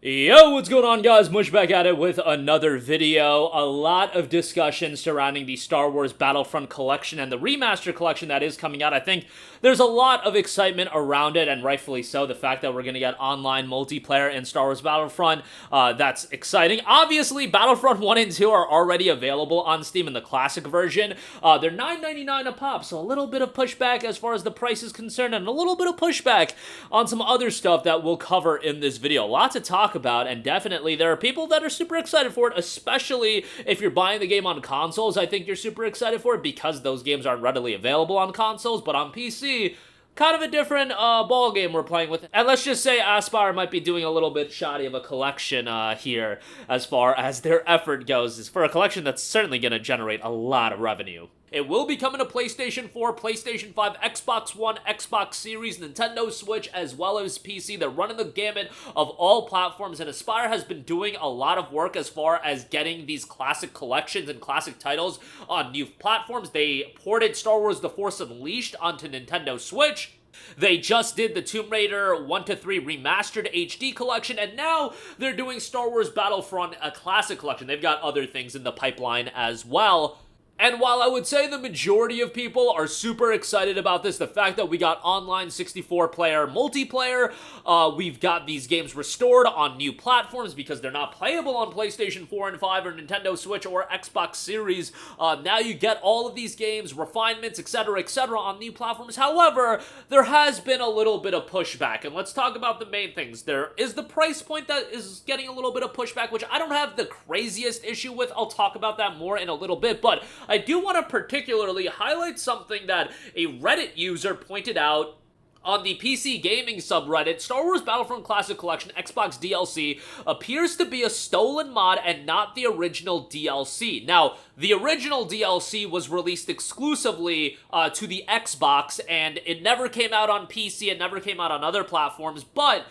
Yo, what's going on, guys? Mush back at it with another video. A lot of discussion surrounding the Star Wars Battlefront collection and the remaster collection that is coming out. I think there's a lot of excitement around it, and rightfully so. The fact that we're going to get online multiplayer in Star Wars Battlefront, that's exciting. Obviously, Battlefront 1 and 2 are already available on Steam in the classic version. They're $9.99 a pop, so a little bit of pushback as far as the price is concerned, and a little bit of pushback on some other stuff that we'll cover in this video. Lots to talk about, and definitely there are people that are super excited for it, especially if you're buying the game on consoles. I think you're super excited for it because those games aren't readily available on consoles, but on PC, kind of a different ball game we're playing with. And let's just say Aspyr might be doing a little bit shoddy of a collection here as far as their effort goes. Is for a collection that's certainly going to generate a lot of revenue. It will be coming to PlayStation 4, PlayStation 5, Xbox One, Xbox Series, Nintendo Switch, as well as PC. They're running the gamut of all platforms, and Aspyr has been doing a lot of work as far as getting these classic collections and classic titles on new platforms. They ported Star Wars The Force Unleashed onto Nintendo Switch. They just did the Tomb Raider 1-3 Remastered HD collection, and now they're doing Star Wars Battlefront, a classic collection. They've got other things in the pipeline as well. And while I would say the majority of people are super excited about this, the fact that we got online 64-player multiplayer, we've got these games restored on new platforms because they're not playable on PlayStation 4 and 5 or Nintendo Switch or Xbox Series. Now you get all of these games, refinements, etc., on new platforms. However, there has been a little bit of pushback, and let's talk about the main things. There is the price point that is getting a little bit of pushback, which I don't have the craziest issue with. I'll talk about that more in a little bit, but I do want to particularly highlight something that a Reddit user pointed out on the PC gaming subreddit. Star Wars Battlefront Classic Collection Xbox DLC appears to be a stolen mod and not the original DLC. Now, the original DLC was released exclusively to the Xbox, and it never came out on PC, it never came out on other platforms, but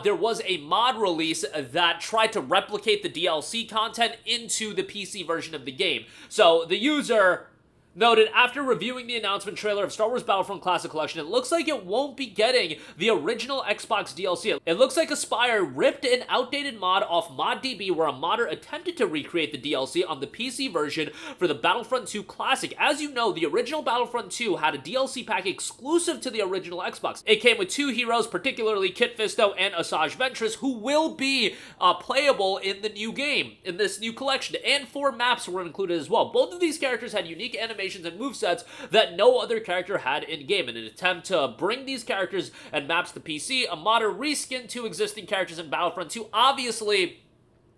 there was a mod release that tried to replicate the DLC content into the PC version of the game. So, the user noted, after reviewing the announcement trailer of Star Wars Battlefront Classic Collection, it looks like it won't be getting the original Xbox DLC. It looks like Aspyr ripped an outdated mod off ModDB where a modder attempted to recreate the DLC on the PC version for the Battlefront 2 Classic. As you know, the original Battlefront 2 had a DLC pack exclusive to the original Xbox. It came with two heroes, particularly Kit Fisto and Asajj Ventress, who will be playable in the new game, in this new collection, and 4 maps were included as well. Both of these characters had unique animations and movesets that no other character had in-game. In an attempt to bring these characters and maps to PC, a modder reskinned 2 existing characters in Battlefront 2. Obviously,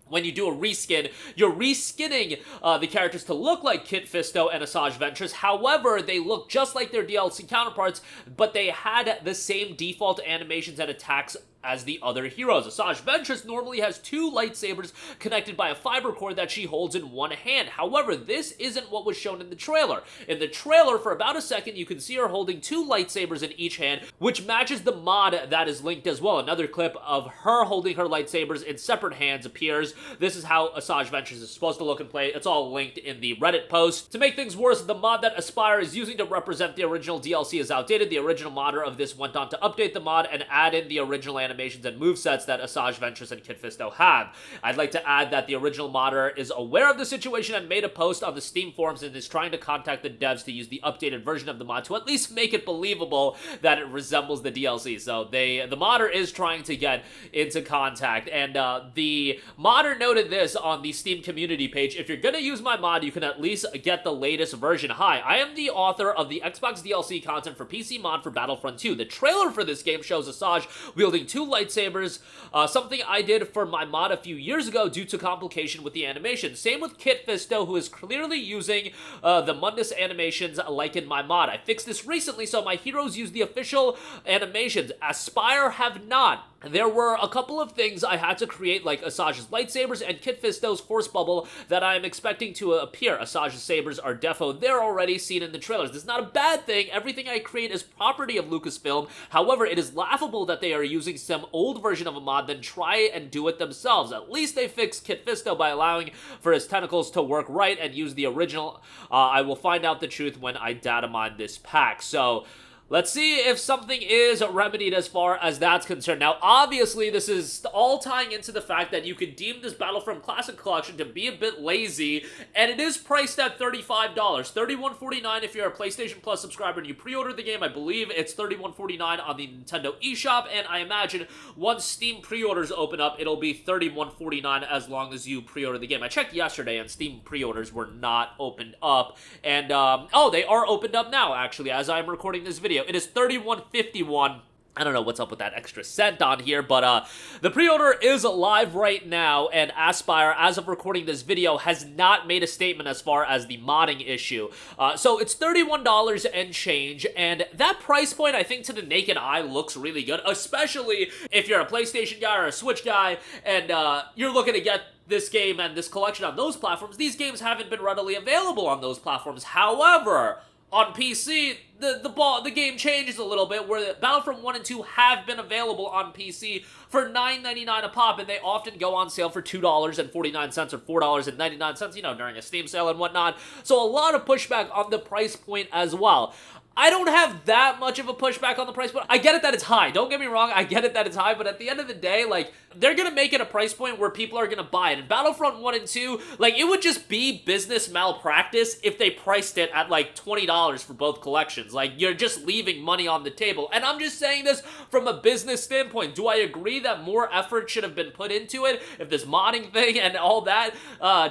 when you do a reskin, you're reskinning the characters to look like Kit Fisto and Asajj Ventress. However, they look just like their DLC counterparts, but they had the same default animations and attacks as the other heroes. Asajj Ventress normally has 2 lightsabers connected by a fiber cord that she holds in one hand. However, this isn't what was shown in the trailer. In the trailer, for about a second, you can see her holding 2 lightsabers in each hand, which matches the mod that is linked as well. Another clip of her holding her lightsabers in separate hands appears. This is how Asajj Ventress is supposed to look and play. It's all linked in the Reddit post. To make things worse, the mod that Aspyr is using to represent the original DLC is outdated. The original modder of this went on to update the mod and add in the original animations and movesets that Asajj Ventress and Kit Fisto have. I'd like to add that the original modder is aware of the situation and made a post on the Steam forums and is trying to contact the devs to use the updated version of the mod to at least make it believable that it resembles the DLC. So the modder is trying to get into contact, and the modder noted this on the Steam community page: if you're gonna use my mod, you can at least get the latest version. Hi, I am the author of the Xbox DLC content for PC mod for Battlefront 2. The trailer for this game shows Asajj wielding 2 lightsabers, something I did for my mod a few years ago due to complication with the animation. Same with Kit Fisto, who is clearly using the Mundus animations like in my mod. I fixed this recently so my heroes use the official animations. Aspyr have not. There were a couple of things I had to create, like Asajj's lightsabers and Kit Fisto's force bubble, that I am expecting to appear. Asajj's sabers are defo. They're already seen in the trailers. This is not a bad thing. Everything I create is property of Lucasfilm. However, it is laughable that they are using some old version of a mod, then try and do it themselves. At least they fixed Kit Fisto by allowing for his tentacles to work right and use the original. I will find out the truth when I data mine this pack. So Let's see if something is remedied as far as that's concerned. Now, obviously, this is all tying into the fact that you could deem this Battlefront Classic Collection to be a bit lazy, and it is priced at $35. $31.49 if you're a PlayStation Plus subscriber and you pre-order the game. I believe it's $31.49 on the Nintendo eShop, and I imagine once Steam pre-orders open up, it'll be $31.49 as long as you pre-order the game. I checked yesterday, and Steam pre-orders were not opened up, and, oh, they are opened up now, actually, as I'm recording this video. It is $31.51. I don't know what's up with that extra cent on here, but the pre-order is live right now, and Aspire, as of recording this video, has not made a statement as far as the modding issue. So it's $31 and change, and that price point, I think, to the naked eye looks really good, especially if you're a PlayStation guy or a Switch guy, and you're looking to get this game and this collection on those platforms. These games haven't been readily available on those platforms. However, on PC, the game changes a little bit, where Battlefront 1 and 2 have been available on PC for $9.99 a pop, and they often go on sale for $2.49 or $4.99, you know, during a Steam sale and whatnot. So a lot of pushback on the price point as well. I don't have that much of a pushback on the price point. I get it that it's high. Don't get me wrong. I get it that it's high, but at the end of the day, like, they're going to make it a price point where people are going to buy it. And Battlefront 1 and 2, like, it would just be business malpractice if they priced it at, like, $20 for both collections. Like, you're just leaving money on the table. And I'm just saying this from a business standpoint. Do I agree that more effort should have been put into it if this modding thing and all that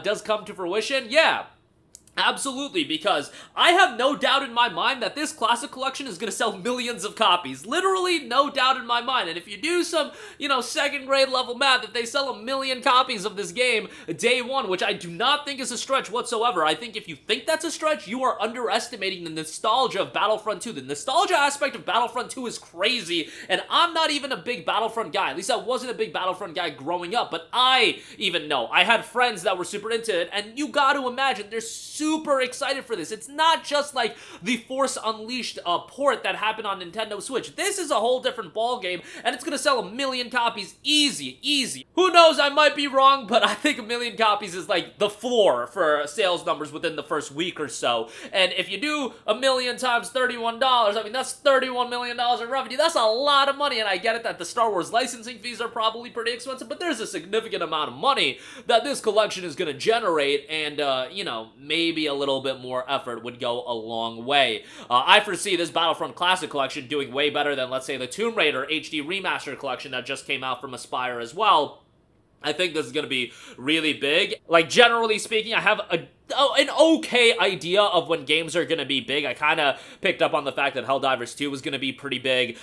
does come to fruition? Yeah. Absolutely, because I have no doubt in my mind that this classic collection is going to sell millions of copies. Literally no doubt in my mind. And if you do some, you know, second grade level math, if they sell 1 million copies of this game day one, which I do not think is a stretch whatsoever, I think if you think that's a stretch, you are underestimating the nostalgia of Battlefront 2. The nostalgia aspect of Battlefront 2 is crazy, and I'm not even a big Battlefront guy. At least I wasn't a big Battlefront guy growing up, but I even know. I had friends that were super into it, and you got to imagine they're super excited for this. It's not just like the Force Unleashed port that happened on Nintendo Switch. This is a whole different ball game, and it's gonna sell 1 million copies easy. Who knows, I might be wrong, but I think 1 million copies is like the floor for sales numbers within the first week or so. And if you do 1 million times $31, I mean, that's $31 million in revenue. That's a lot of money, and I get it that the Star Wars licensing fees are probably pretty expensive, but there's a significant amount of money that this collection is gonna generate, and, you know, maybe a little bit more effort would go a long way. I foresee this Battlefront Classic Collection doing way better than, let's say, the Tomb Raider HD Remaster Collection that just came out from Aspire as well. I think this is going to be really big. Like, generally speaking, I have an okay idea of when games are going to be big. I kind of picked up on the fact that Helldivers 2 was going to be pretty big,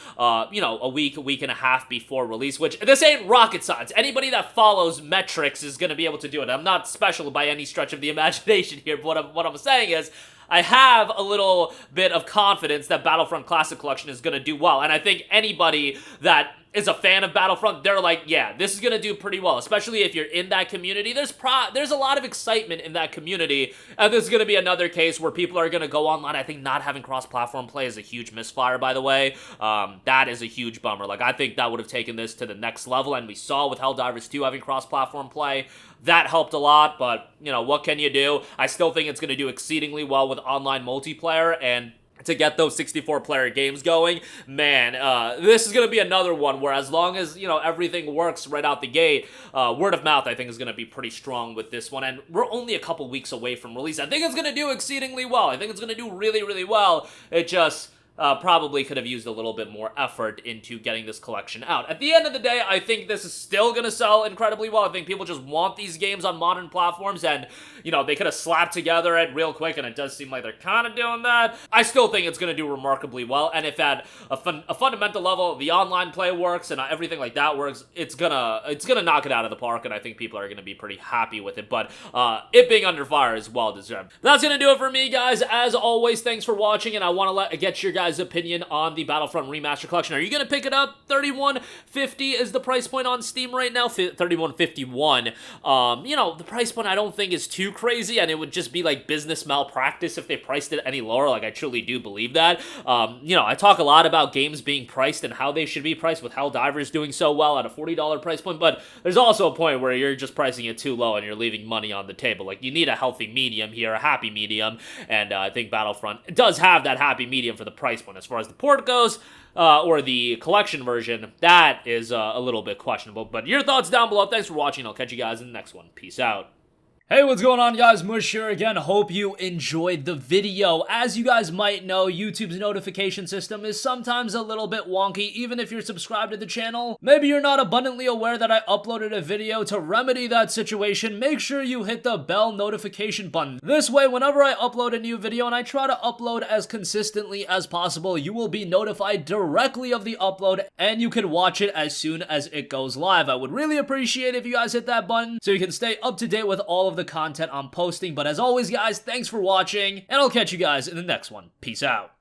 you know, a week and a half before release, which this ain't rocket science. Anybody that follows metrics is going to be able to do it. I'm not special by any stretch of the imagination here, but what I'm saying is, I have a little bit of confidence that Battlefront Classic Collection is going to do well, and I think anybody that is a fan of Battlefront, they're like, yeah, this is going to do pretty well, especially if you're in that community. There's a lot of excitement in that community, and this is going to be another case where people are going to go online. I think not having cross-platform play is a huge misfire, by the way. That is a huge bummer. Like, I think that would have taken this to the next level, and we saw with Helldivers 2 having cross-platform play. That helped a lot, but, you know, what can you do? I still think it's going to do exceedingly well with online multiplayer, and to get those 64-player games going, man, this is going to be another one where as long as, you know, everything works right out the gate, word of mouth, I think, is going to be pretty strong with this one, and we're only a couple weeks away from release. I think it's going to do exceedingly well. I think it's going to do really well. It just probably could have used a little bit more effort into getting this collection out. At the end of the day, I think this is still going to sell incredibly well. I think people just want these games on modern platforms, and, you know, they could have slapped together it real quick, and it does seem like they're kind of doing that. I still think it's going to do remarkably well, and if at a fundamental level, the online play works and everything like that works, it's gonna knock it out of the park, and I think people are going to be pretty happy with it, but it being under fire is well deserved. That's going to do it for me, guys. As always, thanks for watching, and I want to get your guys' opinion on the Battlefront Remaster Collection. Are you going to pick it up? $31.50 is the price point on Steam right now. $31.51. You know, the price point I don't think is too crazy, and it would just be like business malpractice if they priced it any lower. Like, I truly do believe that. You know, I talk a lot about games being priced and how they should be priced, with Helldivers doing so well at a $40 price point, but there's also a point where you're just pricing it too low and you're leaving money on the table. Like, you need a healthy medium here, a happy medium, and I think Battlefront does have that happy medium for the price price point. As far as the port goes, or the collection version, that is a little bit questionable. But your thoughts down below. Thanks for watching. I'll catch you guys in the next one. Peace out. Hey, what's going on, guys? Mush here again. Hope you enjoyed the video. As you guys might know, YouTube's notification system is sometimes a little bit wonky, even if you're subscribed to the channel. Maybe you're not abundantly aware that I uploaded a video. To remedy that situation, make sure you hit the bell notification button. This way, whenever I upload a new video, and I try to upload as consistently as possible, you will be notified directly of the upload, and you can watch it as soon as it goes live. I would really appreciate if you guys hit that button so you can stay up to date with all of the content I'm posting. But as always, guys, thanks for watching, and I'll catch you guys in the next one. Peace out.